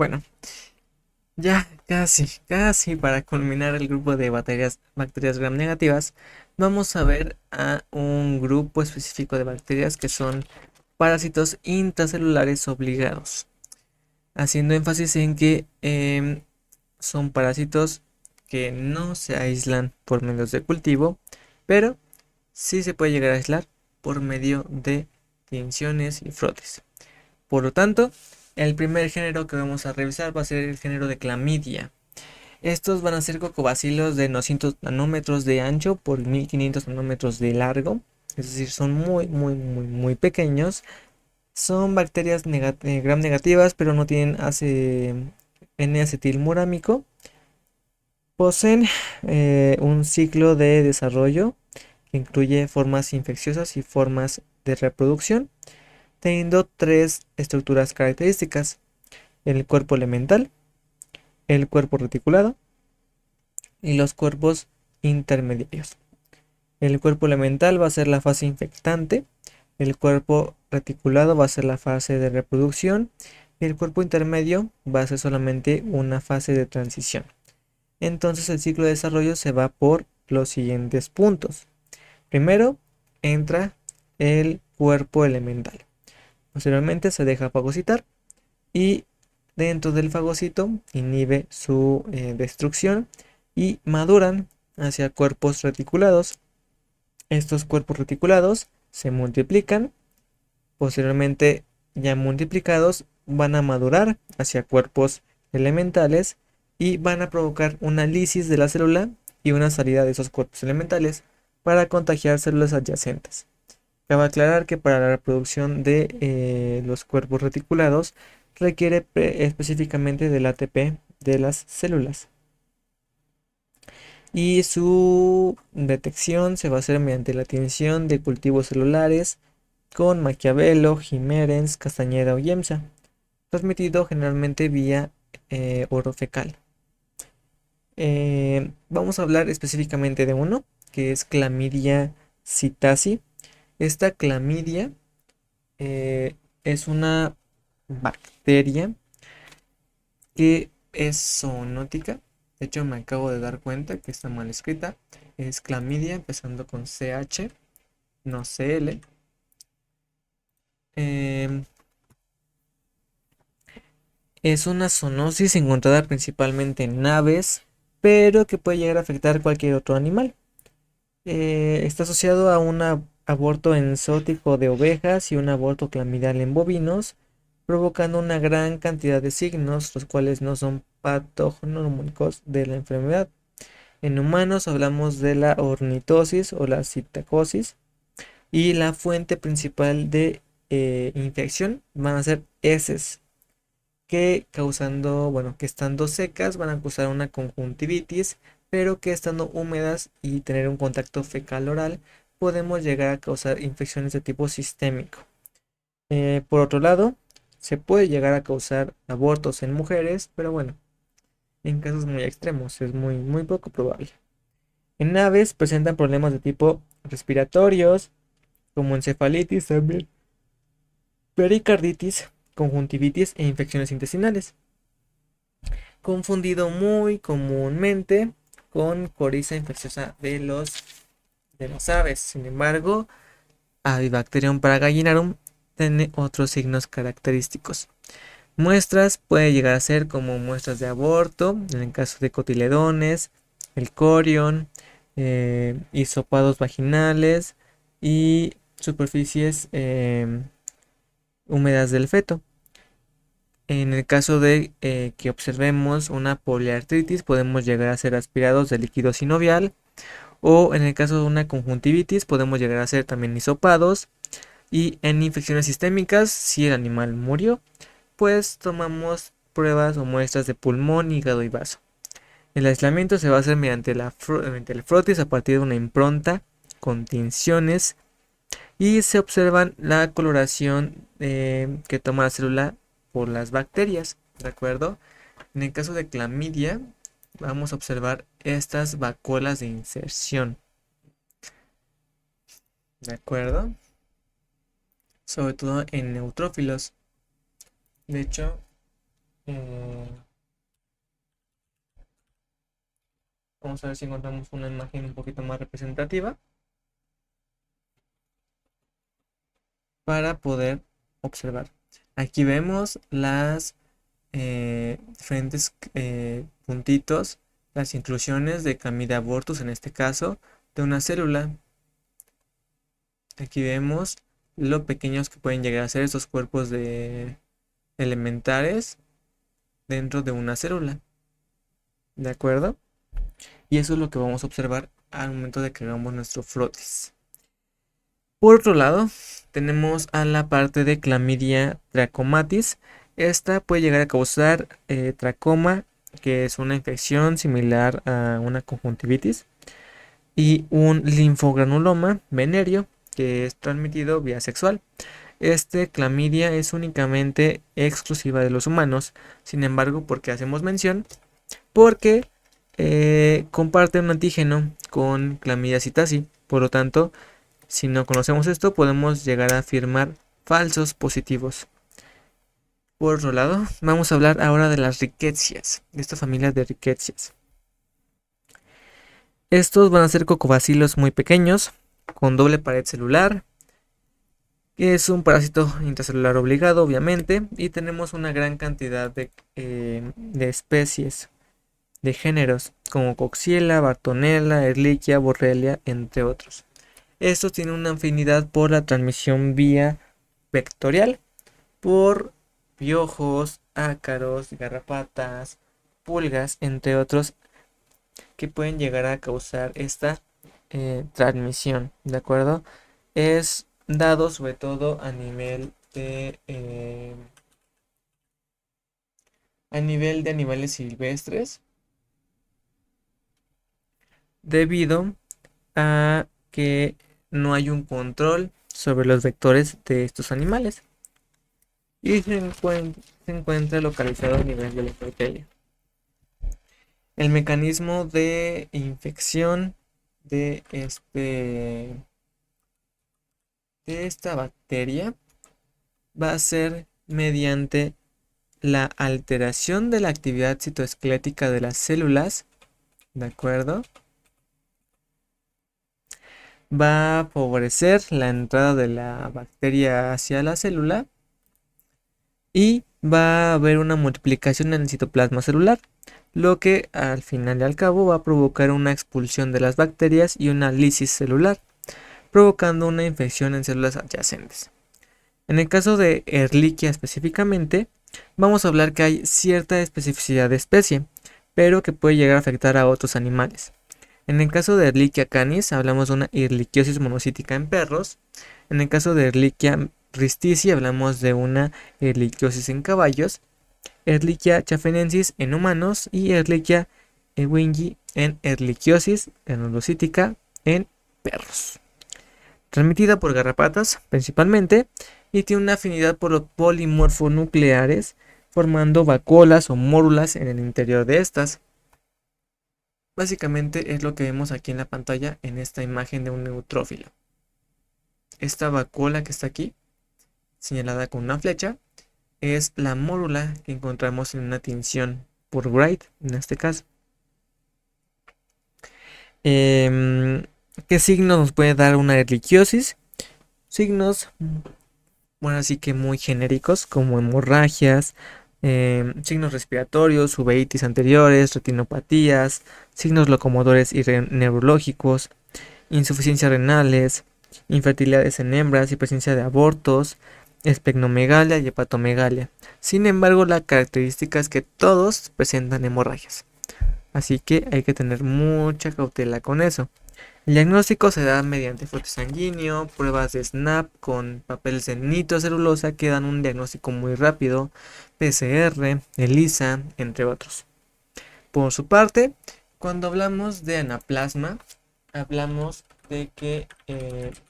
Bueno, ya casi para culminar el grupo de bacterias gram negativas, vamos a ver a un grupo específico de bacterias que son parásitos intracelulares obligados, haciendo énfasis en que son parásitos que no se aíslan por medios de cultivo, pero sí se puede llegar a aislar por medio de tinciones y frotes. Por lo tanto, el primer género que vamos a revisar va a ser el género de clamidia. Estos van a ser cocobacilos de 900 nanómetros de ancho por 1500 nanómetros de largo. Es decir, son muy pequeños. Son bacterias gram negativas, pero no tienen N-acetilmurámico. Poseen un ciclo de desarrollo que incluye formas infecciosas y formas de reproducción, teniendo tres estructuras características: el cuerpo elemental, el cuerpo reticulado y los cuerpos intermediarios. El cuerpo elemental va a ser la fase infectante, el cuerpo reticulado va a ser la fase de reproducción y el cuerpo intermedio va a ser solamente una fase de transición. Entonces el ciclo de desarrollo se va por los siguientes puntos. Primero entra el cuerpo elemental. Posteriormente se deja fagocitar y dentro del fagocito inhibe su destrucción y maduran hacia cuerpos reticulados. Estos cuerpos reticulados se multiplican, posteriormente ya multiplicados van a madurar hacia cuerpos elementales y van a provocar una lisis de la célula y una salida de esos cuerpos elementales para contagiar células adyacentes. Cabe aclarar que para la reproducción de los cuerpos reticulados requiere específicamente del ATP de las células. Y su detección se va a hacer mediante la tinción de cultivos celulares con Maquiavelo, Jiménez, Castañeda o Yemsa, transmitido generalmente vía oro fecal. Vamos a hablar específicamente de uno, que es Clamidia psittaci. Esta clamidia es una bacteria que es zoonótica. De hecho, me acabo de dar cuenta que está mal escrita. Es clamidia, empezando con CH, no CL. Em, es una zoonosis encontrada principalmente en aves, pero que puede llegar a afectar cualquier otro animal. Está asociado a un aborto enzótico de ovejas y un aborto clamidial en bovinos, provocando una gran cantidad de signos, los cuales no son patognomónicos de la enfermedad. En humanos hablamos de la ornitosis o la citacosis, y la fuente principal de infección van a ser heces, que causando, bueno, que estando secas van a causar una conjuntivitis, pero que estando húmedas y tener un contacto fecal oral podemos llegar a causar infecciones de tipo sistémico. Por otro lado, se puede llegar a causar abortos en mujeres, pero bueno, en casos muy extremos es muy poco probable. En aves presentan problemas de tipo respiratorios, como encefalitis también, pericarditis, conjuntivitis e infecciones intestinales, confundido muy comúnmente con coriza infecciosa de las aves. Sin embargo, Avibacterium paragallinarum tiene otros signos característicos. Muestras puede llegar a ser como muestras de aborto, en el caso de cotiledones, el corión, hisopados vaginales y superficies húmedas del feto. En el caso de que observemos una poliartritis, podemos llegar a ser aspirados de líquido sinovial, o en el caso de una conjuntivitis, podemos llegar a ser también hisopados. Y en infecciones sistémicas, si el animal murió, pues tomamos pruebas o muestras de pulmón, hígado y vaso. El aislamiento se va a hacer mediante el frotis a partir de una impronta con tinciones, y se observan la coloración que toma la célula por las bacterias, ¿de acuerdo? En el caso de clamidia, vamos a observar estas vacuolas de inserción, ¿de acuerdo? Sobre todo en neutrófilos. De hecho, Vamos a ver si encontramos una imagen un poquito más representativa para poder observar. Aquí vemos las diferentes puntitos, las inclusiones de Camidia abortus, en este caso, de una célula. Aquí vemos lo pequeños que pueden llegar a ser estos cuerpos de elementares dentro de una célula. ¿De acuerdo? Y eso es lo que vamos a observar al momento de que hagamos nuestro frotis. Por otro lado, tenemos a la parte de Clamidia trachomatis. Esta puede llegar a causar tracoma, que es una infección similar a una conjuntivitis, y un linfogranuloma venéreo, que es transmitido vía sexual. Este clamidia es únicamente exclusiva de los humanos. Sin embargo, ¿por qué hacemos mención? Porque comparte un antígeno con Clamidia psittaci. Por lo tanto, si no conocemos esto, podemos llegar a afirmar falsos positivos. Por otro lado, vamos a hablar ahora de las rickettsias, de esta familia de rickettsias. Estos van a ser cocobacilos muy pequeños, con doble pared celular, que es un parásito intracelular obligado, obviamente, y tenemos una gran cantidad de especies, de géneros, como Coxiella, Bartonella, Ehrlichia, Borrelia, entre otros. Estos tienen una afinidad por la transmisión vía vectorial, por piojos, ácaros, garrapatas, pulgas, entre otros, que pueden llegar a causar esta transmisión, ¿de acuerdo? Es dado sobre todo a nivel de animales silvestres, debido a que no hay un control sobre los vectores de estos animales y se encuentra localizado a nivel de la epitelio. El mecanismo de infección de esta bacteria va a ser mediante la alteración de la actividad citoesquelética de las células, ¿de acuerdo? Va a favorecer la entrada de la bacteria hacia la célula y va a haber una multiplicación en el citoplasma celular, lo que al final y al cabo va a provocar una expulsión de las bacterias y una lisis celular, provocando una infección en células adyacentes. En el caso de Ehrlichia específicamente, vamos a hablar que hay cierta especificidad de especie, pero que puede llegar a afectar a otros animales. En el caso de Ehrlichia canis, hablamos de una ehrlichiosis monocítica en perros. En el caso de Ehrlichia ristici, hablamos de una ehrlichiosis en caballos. Ehrlichia chafenensis en humanos y Ehrlichia ewingi en ehrlichiosis granulocítica en perros. Transmitida por garrapatas principalmente, y tiene una afinidad por los polimorfonucleares, formando vacuolas o mórulas en el interior de estas. Básicamente es lo que vemos aquí en la pantalla en esta imagen de un neutrófilo. Esta vacuola que está aquí, señalada con una flecha, es la mórula que encontramos en una tinción por Wright, en este caso. ¿Qué signos nos puede dar una ehrlichiosis? Signos, bueno, así que muy genéricos, como hemorragias, signos respiratorios, uveitis anteriores, retinopatías, signos locomotores y neurológicos, insuficiencias renales, infertilidades en hembras y presencia de abortos, esplenomegalia y hepatomegalia. Sin embargo, la característica es que todos presentan hemorragias, así que hay que tener mucha cautela con eso. El diagnóstico se da mediante frotis sanguíneo, pruebas de SNAP con papeles de nitrocelulosa que dan un diagnóstico muy rápido, PCR, ELISA, entre otros. Por su parte, cuando hablamos de anaplasma, hablamos de que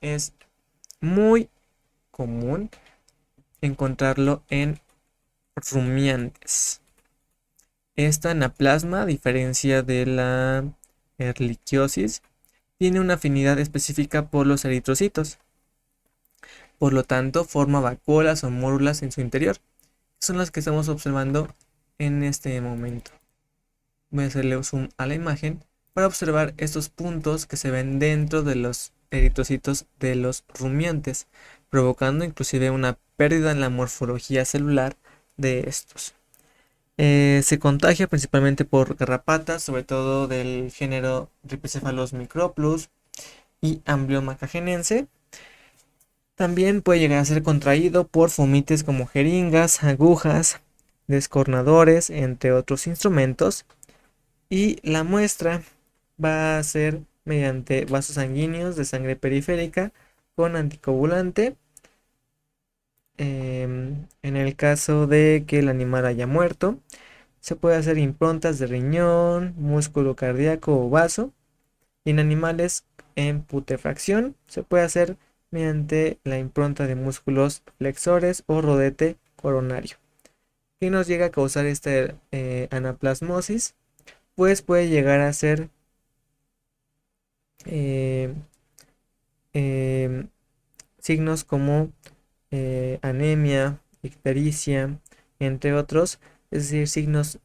es muy común encontrarlo en rumiantes. Esta anaplasma, a diferencia de la ehrlichiosis, tiene una afinidad específica por los eritrocitos. Por lo tanto, forma vacuolas o mórulas en su interior. Son las que estamos observando en este momento. Voy a hacerle zoom a la imagen para observar estos puntos que se ven dentro de los eritrocitos de los rumiantes, provocando inclusive una pérdida en la morfología celular de estos. Se contagia principalmente por garrapatas, sobre todo del género Rhipicephalus microplus y Amblyomma cagenense. También puede llegar a ser contraído por fomites como jeringas, agujas, descornadores, entre otros instrumentos. Y la muestra va a ser mediante vasos sanguíneos de sangre periférica con anticoagulante. En el caso de que el animal haya muerto, se puede hacer improntas de riñón, músculo cardíaco o vaso. Y en animales en putrefacción se puede hacer mediante la impronta de músculos flexores o rodete coronario. ¿Qué nos llega a causar esta anaplasmosis? Pues puede llegar a ser eh, em, signos como anemia, ictericia, entre otros, es decir, signos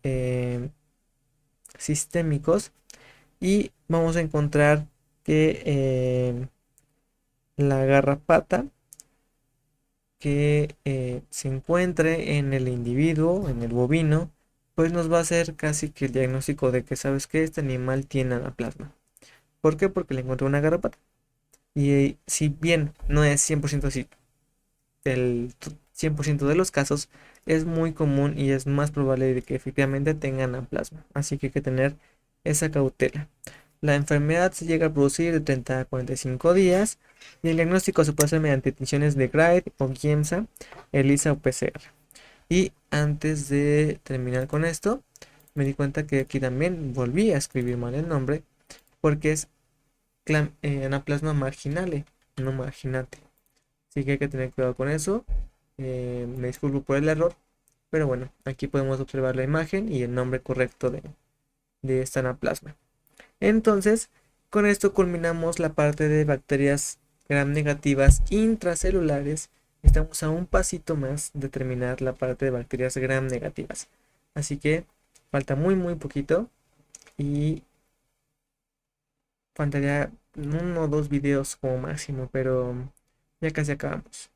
sistémicos. Y vamos a encontrar que la garrapata que se encuentre en el individuo, en el bovino, pues nos va a hacer casi que el diagnóstico de que sabes que este animal tiene anaplasma. ¿Por qué? Porque le encontré una garrapata. Y si bien no es 100% así, el 100% de los casos, es muy común y es más probable de que efectivamente tengan anaplasma. Así que hay que tener esa cautela. La enfermedad se llega a producir de 30 a 45 días y el diagnóstico se puede hacer mediante tinciones de Gray o Giemsa, ELISA o PCR. Y antes de terminar con esto, me di cuenta que aquí también volví a escribir mal el nombre porque es anaplasma marginale, no marginate. Así que hay que tener cuidado con eso. Me disculpo por el error, pero bueno, aquí podemos observar la imagen y el nombre correcto de esta anaplasma. Entonces, con esto culminamos la parte de bacterias gram negativas intracelulares. Estamos a un pasito más de terminar la parte de bacterias gram negativas. Así que falta muy poquito y faltaría uno o dos videos como máximo, pero ya casi acabamos.